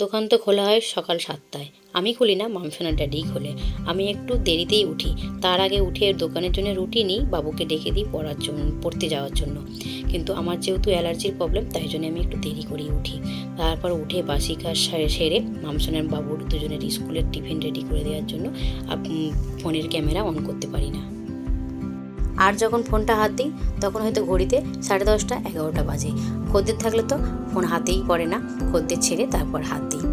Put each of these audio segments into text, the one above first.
দোকান তো খোলা হয় সকাল 7টায়। আমি খুলি না, মামসোনার ড্যাডিই খোলে। আমি একটু দেরিতেই উঠি। তার আগে উঠে দোকানের জন্য রুটি নিই, বাবুকে ডেকে দিই পড়তে যাওয়ার জন্য। কিন্তু আমার যেহেতু অ্যালার্জির প্রবলেম, তাই জন্য আমি একটু দেরি করেই উঠি। তারপর উঠে বাসি কাজ সেরে মামসোনার বাবুর দুজনের স্কুলের টিফিন রেডি করে দেওয়ার জন্য ফোনের ক্যামেরা অন করতে পারি না। আর যখন ফোনটা হাত দিই তখন হয়তো ঘড়িতে 10:30, 11টা বাজে। খদ্দের থাকলে তো ফোন হাতেই পড়ে না, খদ্দের ছেড়ে তারপর হাত দিই।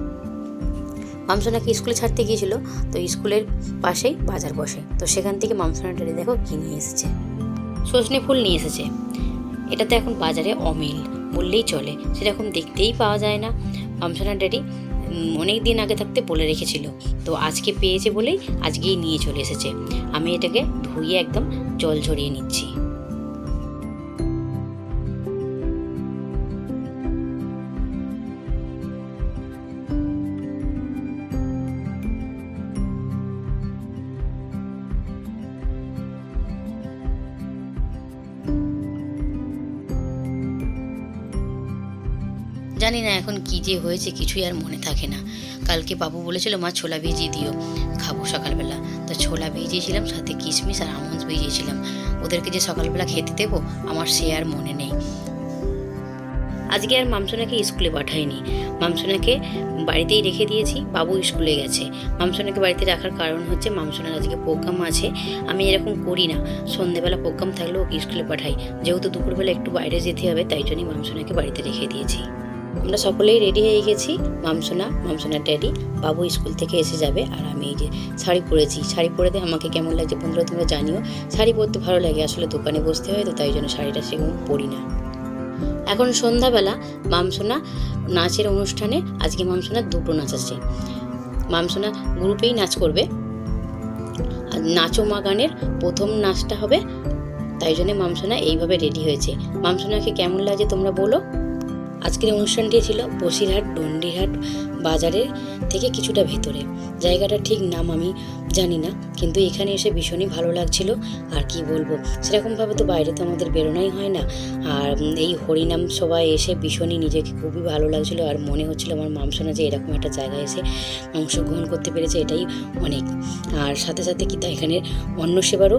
মামসোনাকে স্কুলে ছাড়তে গিয়েছিল, তো স্কুলের পাশেই বাজার বসে, তো সেখান থেকে মামসোনার ড্যাডি দেখো কী নিয়ে এসেছে, সজনে ফুল নিয়ে এসেছে। এটাতে এখন বাজারে অমিল বললেই চলে, সেরকম দেখতেই পাওয়া যায় না। মামসোনার ড্যাডি অনেক দিন আগে থাকতে বলে রেখেছিল, তো আজকে পেয়েছে বলেই আজকেই নিয়ে চলে এসেছে। আমি এটাকে ধুয়ে একদম জল ঝরিয়ে নিচ্ছি। জানি না এখন কী যে হয়েছে, কিছুই আর মনে থাকে না। কালকে বাবু বলেছিল মা ছোলা ভিজিয়ে দিও, খাবো সকালবেলা। তো ছোলা ভিজিয়েছিলাম, সাথে কিশমিশ আর আমন্ডস ভিজিয়েছিলাম। ওদেরকে যে সকালবেলা খেতে দেবো আমার সে আর মনে নেই। আজকে আর মামসোনাকে স্কুলে পাঠাইনি, মামসোনাকে বাড়িতেই রেখে দিয়েছি। বাবু স্কুলে গেছে। মামসোনাকে বাড়িতে রাখার কারণ হচ্ছে মামসোনার আজকে প্রোগ্রাম আছে। আমি এরকম করি না, সন্ধ্যেবেলা প্রোগ্রাম থাকলেও ওকে স্কুলে পাঠাই। যেহেতু দুপুরবেলা একটু বাইরে যেতে হবে, তাই জন্যই মামসোনাকে বাড়িতে রেখে দিয়েছি। আমরা সকলেই রেডি হয়ে গেছি। মামসোনার ড্যাডি, বাবু স্কুল থেকে এসে যাবে, আর আমি এই যে শাড়ি পরেছি। শাড়ি পরেতে আমাকে কেমন লাগছে বন্ধুরা তোমরা জানিও। শাড়ি পরতে ভালো লাগে, আসলে দোকানে বসতে হয়, তো তাই জন্য শাড়িটা সেরকম পরি না। এখন সন্ধ্যাবেলা মামসোনা নাচের অনুষ্ঠানে, আজকে মামসোনার 2টো নাচ আছে। মামসোনা গ্রুপেই নাচ করবে, আর নাচো মা গানের প্রথম নাচটা হবে, তাই জন্য মামসোনা এইভাবে রেডি হয়েছে। মামসোনাকে কেমন লাগছে তোমরা বলো। আজকের অনুষ্ঠানটি ছিল বসিরহাট ডন্ডিহাট বাজারের থেকে কিছুটা ভেতরে। জায়গাটা ঠিক নাম আমি জানি না, কিন্তু এখানে এসে ভীষণই ভালো লাগছিল। আর কি বলবো, সেরকমভাবে তো বাইরে তো আমাদের বেরোনোই হয় না। আর এই হরিনাম সবাই এসে ভীষণই নিজেকে খুবই ভালো লাগছিল, আর মনে হচ্ছিল আমার মামসোনা যে এরকম একটা জায়গায় এসে অংশগ্রহণ করতে পেরেছে, এটাই অনেক। আর সাথে সাথে কি তা এখানে অন্ন সেবারও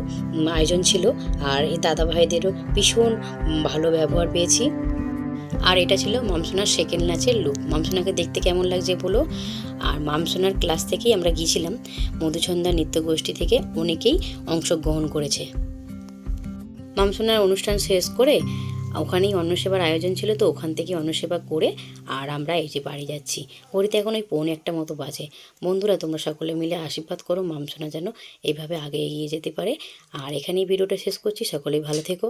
আয়োজন ছিল, আর এই দাদা ভাইদেরও ভীষণ ভালো ব্যবহার পেয়েছি। আর এটা ছিল মামসোনার সেকেন্ড নাচের লুক। মামসোনাকে দেখতে কেমন লাগছে বলো। আর মামসোনার ক্লাস থেকেই আমরা গিয়েছিলাম, মধুছন্দা নৃত্য গোষ্ঠী থেকে অনেকেই অংশগ্রহণ করেছে। মামসোনার অনুষ্ঠান শেষ করে ওখানেই অন্নসেবার আয়োজন ছিল, তো ওখান থেকে অন্নসেবা করে আর আমরা এই যে বাড়ি যাচ্ছি। ঘড়িতে এখন ওই 1:45 মতো বাজে। বন্ধুরা তোমরা সকলে মিলে আশীর্বাদ করো মামসোনা যেন এইভাবে আগে এগিয়ে যেতে পারে। আর এখানেই ভিডিওটা শেষ করছি, সকলেই ভালো থেকো।